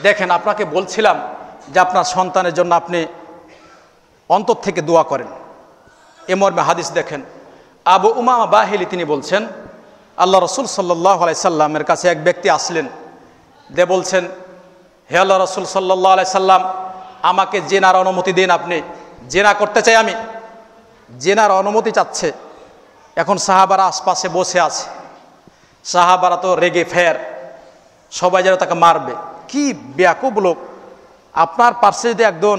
দেখেন, আপনাকে বলছিলাম যে আপনার সন্তানের জন্য আপনি অন্তর থেকে দোয়া করেন। এ মর্মে হাদিস দেখেন, আবু উমামা বাহিলি তিনি বলছেন, আল্লাহ রসুল সাল্লাল্লাহু আলাইহি সাল্লামের কাছে এক ব্যক্তি আসলেন, দে বলছেন, হে আল্লাহ রসুল সাল্লাল্লাহু আলাইহি সাল্লাম, আমাকে জেনার অনুমতি দিন, আপনি জেনা করতে চাই, আমি জেনার অনুমতি চাচ্ছে। এখন সাহাবারা আশপাশে বসে আছে, সাহাবারা তো রেগে ফের, সবাই যেন তাকে মারবে। কি বেয়াকুব লোক! আপনার পাশে যদি একজন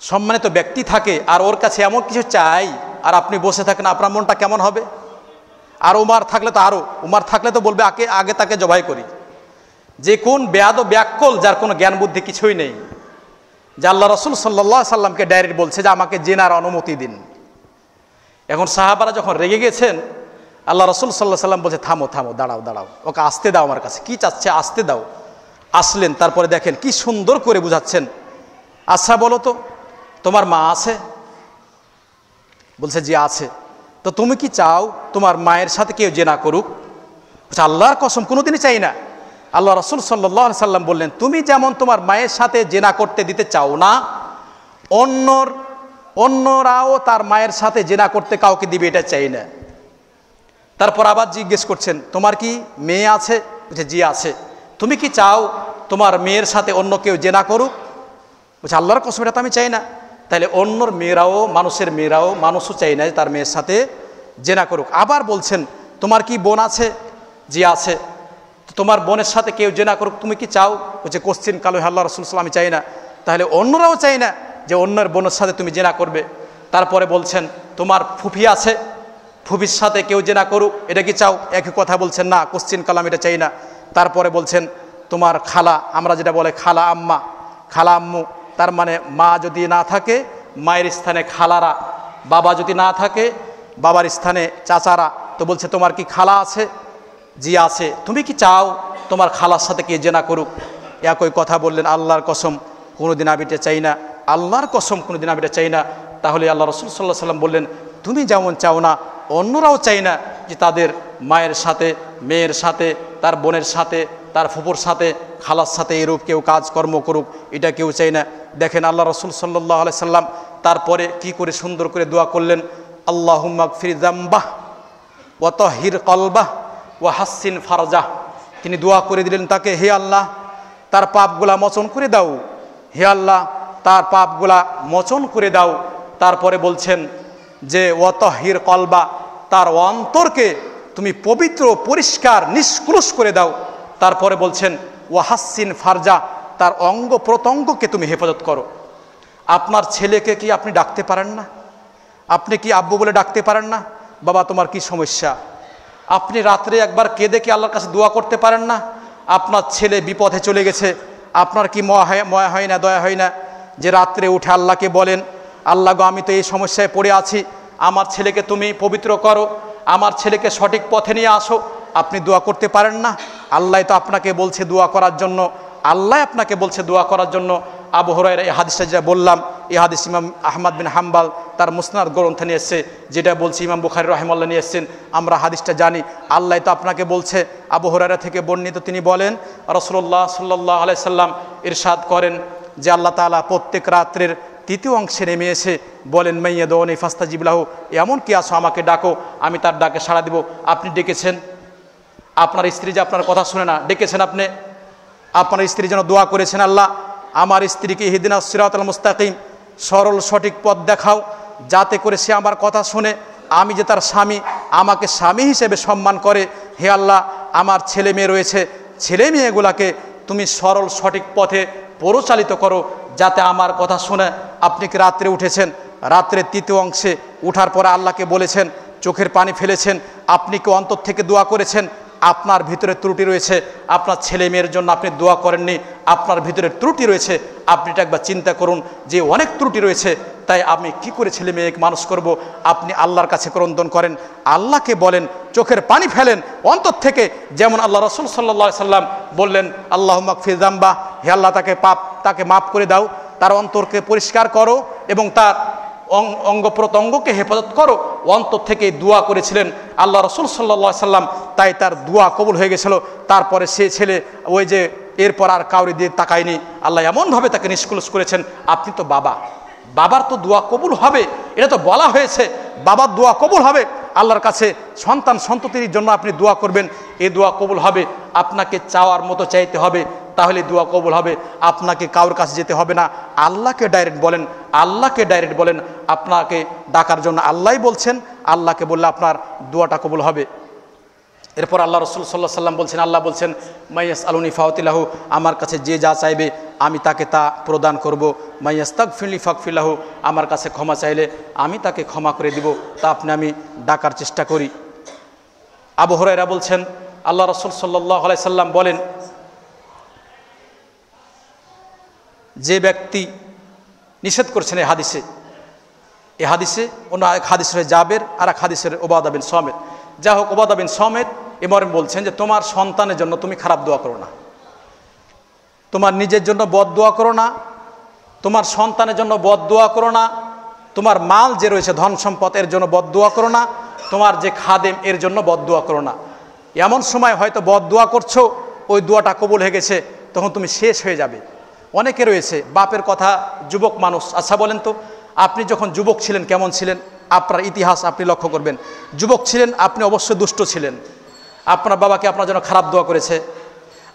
সম্মানিত ব্যক্তি থাকে আর ওর কাছে এমন কিছু চাই আর আপনি বসে থাকেন, আপনার মনটা কেমন হবে? আর উমার থাকলে তো আরও, উমার থাকলে তো বলবে আগে তাকে জবাই করি। যে কোন বেয়াদ ব্যাকল, যার কোনো জ্ঞান বুদ্ধি কিছুই নেই, যে আল্লাহ রসুল সাল্লাল্লাহু আলাইহি সাল্লামকে ডাইরেক্ট বলছে যে আমাকে জেনার অনুমতি দিন। এখন সাহাবারা যখন রেগে গেছেন, আল্লাহ রসুল সাল্লাল্লাহু আলাইহি সাল্লাম বলছে, থামো থামো, দাঁড়াও দাঁড়াও, ওকে আসতে দাও, আমার কাছে কি চাচ্ছে আসতে দাও। আসলেন, তারপরে দেখেন কি সুন্দর করে বুঝাচ্ছেন, আচ্ছা বলো তো, তোমার মা আছে? বলছে জি আছে। তো তুমি কি চাও তোমার মায়ের সাথে কেউ জেনা করুক? বলছে আল্লাহর কসম কোনোদিনই চাই না। আল্লাহ রসুল সাল্লাল্লাহু আলাইহি সাল্লাম বললেন, তুমি যেমন তোমার মায়ের সাথে জেনা করতে দিতে চাও না, অন্যরাও তার মায়ের সাথে জেনা করতে কাউকে দিবে এটা চাই না। তারপর আবার জিজ্ঞেস করছেন, তোমার কি মেয়ে আছে? বলছে জি আছে। তুমি কি চাও তোমার মেয়ের সাথে অন্য কেউ জেনা করুক? বলছে আল্লাহর কসম এটা তো আমি চাই না। তাহলে অন্যর মেয়েরাও, মানুষের মেয়েরাও, মানুষও চাই না যে তার মেয়ের সাথে জেনা করুক। আবার বলছেন, তোমার কি বোন আছে? জি আছে। তোমার বোনের সাথে কেউ জেনা করুক, তুমি কি চাও? বলছে কোশ্চিন কালো, আল্লাহ রাসূল সাল্লাল্লাহু আলাইহি ওয়াসাল্লাম আমি চাই না। তাহলে অন্যরাও চাই না যে অন্যের বোনের সাথে তুমি জেনা করবে। তারপরে বলছেন, তোমার ফুফি আছে, ফুফির সাথে কেউ জেনা করুক, এটা কি চাও? একই কথা বলছেন, না কোশ্চিন কালাম এটা চাই না। তারপরে বলছেন, তোমার খালা, আমরা যেটা বলে খালা আম্মা, খালা আম্মু, তার মানে মা যদি না থাকে মায়ের স্থানে খালারা, বাবা যদি না থাকে বাবার স্থানে চাচারা। তো বলছে তোমার কি খালা আছে? জি আছে। তুমি কি চাও তোমার খালার সাথে কে জেনা করুক? একই কথা বললেন, আল্লাহর কসম কোনোদিন আমি এটা চাই না, আল্লাহর কসম কোনোদিন আমি এটা চাই না। তাহলে আল্লাহ রাসূল সাল্লাল্লাহু আলাইহি ওয়াসাল্লাম বললেন, তুমি যেমন চাও না অন্যরাও চাই না যে তাদের মায়ের সাথে, মেয়ের সাথে, তার বোনের সাথে, তার ফুপুর সাথে, খালার সাথে এরূপ কেউ কাজকর্ম করুক, এটা কেউ চাই না। দেখেন আল্লাহ রাসূল সাল্লাল্লাহু আলাইহি সাল্লাম তারপরে কি করে সুন্দর করে দোয়া করলেন, আল্লাহুম্মা গফির যামবাহ ওয়া তাহহির কলবাহ ওয়া হাসসিন ফারজাহ। তিনি দোয়া করে দিলেন তাকে, হে আল্লাহ তার পাপগুলা মোচন করে দাও, হে আল্লাহ তার পাপগুলা মোচন করে দাও। তারপরে বলছেন যে ওয়া তাহহির কলবা, তার অন্তরকে তুমি পবিত্র, পরিষ্কার, নিষ্কলুষ করে দাও। তারপরে বলছেন ওয়া হাসসিন ফারজা, তার অঙ্গ প্রত্যঙ্গকে তুমি হেফাজত করো। আপনার ছেলেকে কি আপনি ডাকতে পারেন না? আপনি কি আব্বু বলে ডাকতে পারেন না? বাবা তোমার কি সমস্যা? আপনি রাত্রে একবার কেঁদে কি আল্লাহর কাছে দোয়া করতে পারেন না? আপনার ছেলে বিপথে চলে গেছে, আপনার কি ময়া হয় না, দয়া হয় না যে রাত্রে উঠে আল্লাহকে বলেন, আল্লাহ গো আমি তো এই সমস্যায় পড়ে আছি, আমার ছেলেকে তুমি পবিত্র করো, আমার ছেলেকে সঠিক পথে নিয়ে আসো। আপনি দোয়া করতে পারেন না? আল্লাহ তো আপনাকে বলছে দোয়া করার জন্য, আল্লাহ আপনাকে বলছে দোয়া করার জন্য। আবু হুরায়রা এই হাদিসটা যেটা বললাম, এই হাদিস ইমাম আহমদ বিন হাম্বাল তার মুসনাদ গ্রন্থে নিয়ে এসছে, যেটা বলছে ইমাম বুখারী রাহিমাহুল্লাহ নিয়ে এসছেন। আমরা হাদিসটা জানি, আল্লাহ তো আপনাকে বলছে। আবু হুরায়রা থেকে বর্ণিত, তিনি বলেন রাসূলুল্লাহ সাল্লাল্লাহু আলাইহি সাল্লাম ইরশাদ করেন যে আল্লাহ তাআলা প্রত্যেক রাত্রের তৃতীয় অংশে নেমে এসে বলেন, মাইয়াদুনি ফাস্তাজিব লাহু, এমন কি আছো আমাকে ডাকো, আমি তার ডাকে সাড়া দিব। আপনি ডেকেছেন, আপনার স্ত্রী যে আপনার কথা শুনে না, ডেকেছেন আপনি, আপনার স্ত্রী যেন দোয়া করেছেন, আল্লাহ আমার স্ত্রীকে ইহদিনাস সিরাতাল মুস্তাকিম, সরল সঠিক পথ দেখাও, যাতে করে সে আমার কথা শুনে, আমি যে তার স্বামী, আমাকে স্বামী হিসেবে সম্মান করে। হে আল্লাহ আমার ছেলে মেয়ে রয়েছে, ছেলে মেয়েগুলাকে তুমি সরল সঠিক পথে পরিচালিত করো, যাতে আমার কথা শুনে। আপনি কি রাত্রে উঠেছেন, রাত্রের তৃতীয় অংশে উঠার পরে আল্লাহকে বলেছেন, চোখের পানি ফেলেছেন, আপনি কি অন্তর থেকে দোয়া করেছেন? আপনার ভিতরে ত্রুটি রয়েছে, আপনার ছেলে মেয়ের জন্য আপনি দোয়া করেননি, আপনার ভিতরে ত্রুটি রয়েছে। আপনি এটা একবার চিন্তা করুন যে অনেক ত্রুটি রয়েছে, তাই আমি কি করে ছেলে মেয়েকে মানুষ করব? আপনি আল্লাহর কাছে ক্রন্দন করেন, আল্লাহকে বলেন, চোখের পানি ফেলেন অন্তর থেকে, যেমন আল্লাহ রাসূল সাল্লাল্লাহু আলাইহি সাল্লাম বললেন, আল্লাহুম্মা গফির যামবাহ, হে আল্লাহ তাকে মাফ করে দাও, তার অন্তরকে পরিষ্কার করো এবং তার অঙ্গ প্রত্যঙ্গকে হেফাজত করো। অন্তর থেকে দোয়া করেছিলেন আল্লাহ রাসূল সাল্লাল্লাহু আলাইহি সাল্লাম, তাই তার দোয়া কবুল হয়ে গেছিল। তারপরে সে ছেলে ওই যে এরপর আর কাউরি দিয়ে তাকায়নি। আল্লাহ এমনভাবে তাকে নিষ্কলুষ করেছেন, আপনি তো বাবা, বাবার তো দোয়া কবুল হবে, এটা তো বলা হয়েছে বাবার দোয়া কবুল হবে। আল্লাহর কাছে সন্তান সন্ততির জন্য আপনি দোয়া করবেন, এই দোয়া কবুল হবে। আপনাকে চাওয়ার মতো চাইতে হবে, তাহলে দোয়া কবুল হবে। আপনাকে কারোর কাছে যেতে হবে না, আল্লাহকে ডাইরেক্ট বলেন, আল্লাহকে ডাইরেক্ট বলেন। আপনাকে ডাকার জন্য আল্লাহই বলছেন, আল্লাহকে বললে আপনার দোয়াটা কবুল হবে। এরপর আল্লাহ রসুল সাল্লাহ সাল্লাম বলছেন, আল্লাহ বলছেন মাইয়াস আলুনি ফাওতিলাহু, আমার কাছে যে যা চাইবে আমি তাকে তা প্রদান করব। মাইয়াস্তাগফিরলি ফাগফিরলাহু, আমার কাছে ক্ষমা চাইলে আমি তাকে ক্ষমা করে দিব। তা আপনি আমি ডাকার চেষ্টা করি। আবু হুরায়রা বলছেন, আল্লাহ রসুল সাল্লাল্লাহু আলাইহি সাল্লাম বলেন, যে ব্যক্তি নিষেধ করছেন এই হাদিসে অন্য এক হাদিসের জাবের, আর এক হাদিসের উবাদা বিন সামিত। যা হোক, উবাদা বিন সামিত ইমাম বলছেন যে তোমার সন্তানের জন্য তুমি খারাপ দোয়া করো না, তোমার নিজের জন্য বদ দোয়া করো না, তোমার সন্তানের জন্য বদ দোয়া করো না, তোমার মাল যে রয়েছে ধন সম্পদ এর জন্য বদ দোয়া করো না, তোমার যে খাদেম এর জন্য বদ দোয়া করো না। এমন সময় হয়তো বদ দোয়া করছো, ওই দোয়াটা কবুল হয়ে গেছে, তখন তুমি শেষ হয়ে যাবে। অনেকে রয়েছে বাপের কথা, যুবক মানুষ। আচ্ছা বলেন তো, আপনি যখন যুবক ছিলেন কেমন ছিলেন? আপনার ইতিহাস আপনি লক্ষ্য করবেন, যুবক ছিলেন আপনি অবশ্যই দুষ্ট ছিলেন। আপনার বাবাকে আপনার জন্য খারাপ দোয়া করেছে।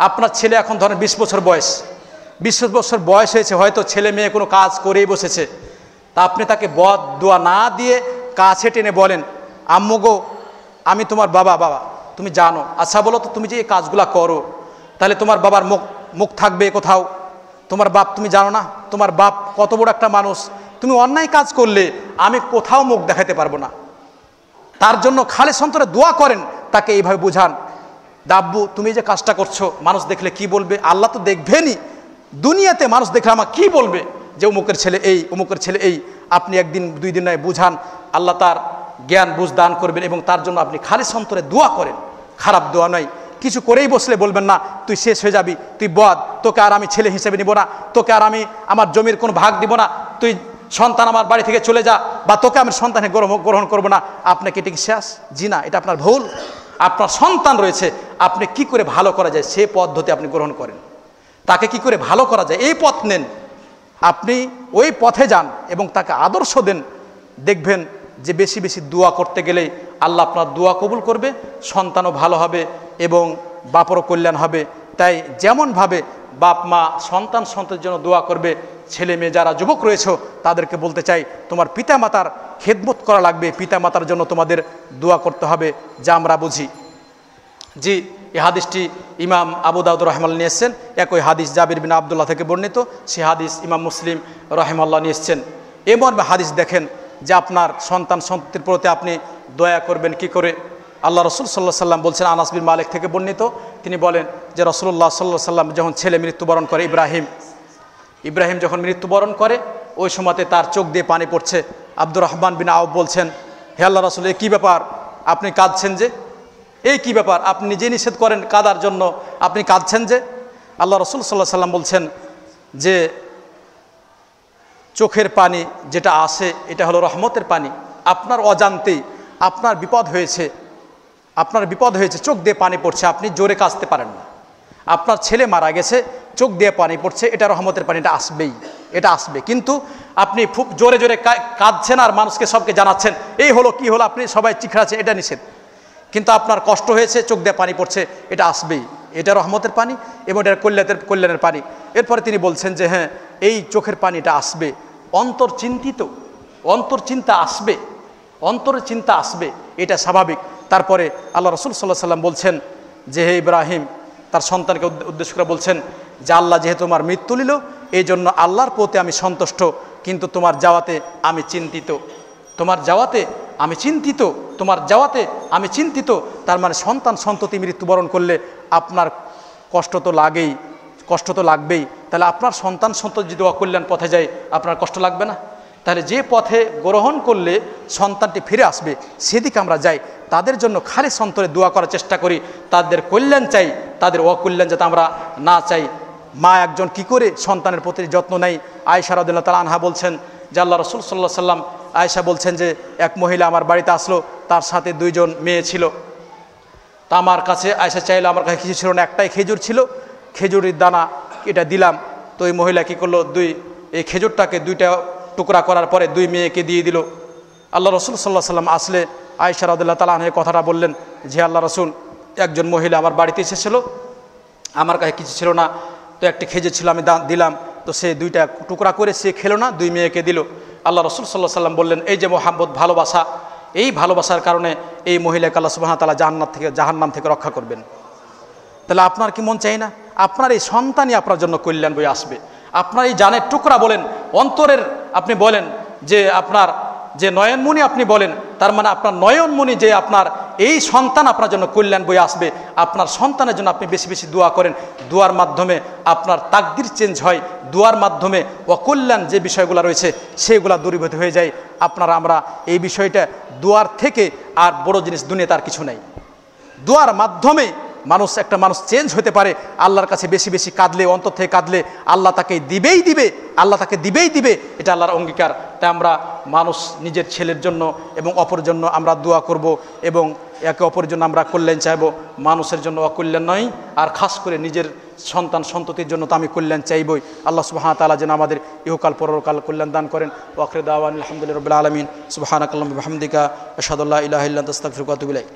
আপনার ছেলে এখন ধরেন 20 বছর বয়স, 20 বছর বয়স হয়েছে, হয়তো ছেলে মেয়ে কোনো কাজ করেই বসেছে। তা আপনি তাকে বদ দোয়া না দিয়ে কাছে টেনে বলেন, আম্মু গো, আমি তোমার বাবা, বাবা তুমি জানো, আচ্ছা বলো তো তুমি যে এই কাজগুলা করো, তাহলে তোমার বাবার মুখ থাকবে কোথাও? তোমার বাপ তুমি জানো না, তোমার বাপ কত বড় একটা মানুষ, তুমি অন্যায় কাজ করলে আমি কোথাও মুখ দেখাতে পারবো না। তার জন্য খালেস অন্তরে দোয়া করেন, তাকে এইভাবে বুঝান, দাব্বু তুমি যে কাজটা করছো মানুষ দেখলে কি বলবে? আল্লাহ তো দেখবেনই, দুনিয়াতে মানুষ দেখলে আমার কি বলবে যে অমুকের ছেলে এই, অমুকের ছেলে এই। আপনি একদিন দুই দিন নয় বুঝান, আল্লাহ তার জ্ঞান বুঝ দান করবেন, এবং তার জন্য আপনি খালেস অন্তরে দোয়া করেন। খারাপ দোয়া নয়, কিছু করেই বসলে বলবেন না তুই শেষ হয়ে যাবি, তুই বদ, তোকে আর আমি ছেলে হিসেবে নিব না, তোকে আর আমি আমার জমির কোনো ভাগ দিব না, তুই সন্তান আমার বাড়ি থেকে চলে যা, বা তোকে আমি সন্তানে গ্রহণ করবো না। আপনাকে এটা কি শেষ? জি না, এটা আপনার ভুল। আপনার সন্তান রয়েছে, আপনি কি করে ভালো করা যায় সে পদ্ধতি আপনি গ্রহণ করেন, তাকে কি করে ভালো করা যায় এই পথ নেন, আপনি ওই পথে যান এবং তাকে আদর্শ দেন। দেখবেন যে বেশি বেশি দোয়া করতে গেলেই আল্লাহ আপনার দোয়া কবুল করবে, সন্তানও ভালো হবে এবং বাপরও কল্যাণ হবে। তাই যেমনভাবে বাপ মা সন্তান সন্তানের জন্য দোয়া করবে, ছেলে মেয়ে যারা যুবক রয়েছে তাদেরকে বলতে চাই তোমার পিতামাতার খেদমত করা লাগবে, পিতামাতার জন্য তোমাদের দোয়া করতে হবে, যা আমরা বুঝি। জি, এই হাদিসটি ইমাম আবু দাউদ রহমাল্লাহ নিয়ে এসছেন, একই হাদিস জাবির বিন আবদুল্লাহ থেকে বর্ণিত, সে হাদিস ইমাম মুসলিম রহমাল্লাহ নিয়ে এসছেন। এমন হাদিস দেখেন যে আপনার সন্তান সন্ততির প্রতি আপনি দয়া করবেন কি করে। আল্লাহ রসুল সাল্লাহ সাল্লাম বলছেন, আনাস বিন মালিক থেকে বর্ণিত, তিনি বলেন যে রসুল্লাহ সাল্লাহ সাল্লাম যখন ছেলে মৃত্যুবরণ করে, ইব্রাহিম যখন মৃত্যুবরণ করে, ওই সময়তে তার চোখ দিয়ে পানি পড়ছে। আব্দুর রহমান বিন আউফ বলছেন, হে আল্লাহ রসুল, এ কী ব্যাপার, আপনি কাঁদছেন যে, এই কী ব্যাপার, আপনি নিজে নিষেধ করেন কাঁদার জন্য, আপনি কাঁদছেন যে? আল্লাহ রসুল সাল্লাহ সাল্লাম বলছেন যে চোখের পানি যেটা আসে এটা হলো রহমতের পানি। আপনার অজান্তেই আপনার বিপদ হয়েছে, চোখ দিয়ে পানি পড়ছে, আপনি জোরে কাঁদতে পারেন না, আপনার ছেলে মারা গেছে, চোখ দিয়ে পানি পড়ছে, এটা রহমতের পানি, এটা আসবে। কিন্তু আপনি খুব জোরে জোরে কাঁদছেন আর মানুষকে সবকে জানাচ্ছেন এই হলো কি হলো, আপনি সবাই চিখড়াচ্ছেন, এটা নিষেধ। কিন্তু আপনার কষ্ট হয়েছে, চোখ দিয়ে পানি পড়ছে, এটা আসবেই, এটা রহমতের পানি এবং এটা কল্যাণের পানি। এরপরে তিনি বলছেন যে হ্যাঁ, এই চোখের পানিটা আসবে, অন্তরের চিন্তা আসবে, এটা স্বাভাবিক। তারপরে আল্লাহ রসুল সাল্লাহ সাল্লাম বলছেন যে হে ইব্রাহিম, তার সন্তানকে উদ্দেশ্য করে বলছেন যে আল্লাহ যেহেতু তোমার মৃত্যু নিল, এই জন্য আল্লাহর প্রতি আমি সন্তুষ্ট, কিন্তু তোমার যাওয়াতে আমি চিন্তিত। তার মানে সন্তান সন্ততি মৃত্যুবরণ করলে আপনার কষ্ট তো লাগবেই। তাহলে আপনার সন্তান সন্ততি যদি অকল্যাণ পথে যায়, আপনার কষ্ট লাগবে না? তাহলে যে পথে গ্রহণ করলে সন্তানটি ফিরে আসবে সেদিকে আমরা যাই, তাদের জন্য খালিস অন্তরে দোয়া করার চেষ্টা করি, তাদের কল্যাণ চাই, তাদের অকল্যাণ যাতে আমরা না চাই। মা একজন কি করে সন্তানের প্রতি যত্ন নেয়। আয়েশা রাদিয়াল্লাহু তাআলা আনহা বলছেন যে আল্লাহ রাসূল সাল্লাল্লাহু আলাইহি সাল্লাম, আয়েশা বলছেন যে এক মহিলা আমার বাড়িতে আসলো, তার সাথে 2 জন মেয়ে ছিল। তা আমার কাছে আয়েশা চাইলো, আমার কাছে কিছু ছিল না, একটাই খেজুর ছিল, খেজুরের দানা এটা দিলাম। তো এই মহিলা কী করলো, এই খেজুরটাকে 2টা টুকরা করার পরে 2 মেয়েকে দিয়ে দিল। আল্লাহ রসুল সাল্লাহ সাল্লাম আসলে আয়েশা রাদিয়াল্লাহু তাআলা আনহা কথাটা বললেন যে আল্লাহ রসুল, একজন মহিলা আমার বাড়িতে এসেছিল, আমার কাছে কিছু ছিল না, তো একটি খেজুর ছিল, আমি দিলাম, তো সে 2টা টুকরা করে সে খেলো না, 2 মেয়েকে দিল। আল্লাহ রসুল সাল্লাহ সাল্লাম বললেন, এই যে মোহাম্মদ ভালোবাসা, এই ভালোবাসার কারণে এই মহিলাকে আল্লাহ সুবহানাহু ওয়া তাআলা জাহান্নাম থেকে রক্ষা করবেন। তাহলে আপনার কি মন চাই না আপনার এই সন্তানই আপনার জন্য কল্যাণ বয়ে আসবে? আপনার এই জানের টুকরা বলেন, অন্তরের আপনি বলেন, যে আপনার যে নয়নমণি আপনি বলেন, তার মানে আপনার নয়নমণি যে আপনার এই সন্তান আপনার জন্য কল্যাণ বয়ে আসবে। আপনার সন্তানের জন্য আপনি বেশি বেশি দোয়া করেন, দোয়ার মাধ্যমে আপনার তাকদির চেঞ্জ হয়, দোয়ার মাধ্যমে অকল্যাণ যে বিষয়গুলো রয়েছে সেগুলো দূরীভূত হয়ে যায়। আমরা এই বিষয়টা, দোয়ার থেকে আর বড় জিনিস দুনিয়াতে আর কিছু নেই। দোয়ার মাধ্যমে একটা মানুষ চেঞ্জ হতে পারে। আল্লাহর কাছে বেশি বেশি কাঁদলে, অন্তর থেকে কাঁদলে আল্লাহ তাকে দিবেই দিবে, আল্লাহ তাকে দিবেই দিবে, এটা আল্লাহর অঙ্গীকার। তাই আমরা মানুষ নিজের ছেলের জন্য এবং অপরের জন্য আমরা দোয়া করব এবং একে অপরের জন্য আমরা কল্যাণ চাইব, মানুষের জন্য অকল্যাণ নয়। আর খাস করে নিজের সন্তান সন্ততির জন্য তো আমি কল্যাণ চাইবই। আল্লাহ সুবহানাহু ওয়া তাআলা যেন আমাদের ইহকাল পরকাল কল্যাণ দান করেন। ওয়া আখিরু দাওয়ানা আলহামদুলিল্লাহি রাব্বিল আলামিন। সুবহানাকাল্লাহুম্মা ওয়া বিহামদিকা আশহাদু আল্লা ইলাহা ইল্লা আনতা আস্তাগফিরুকা ওয়া আতুবু ইলাইক।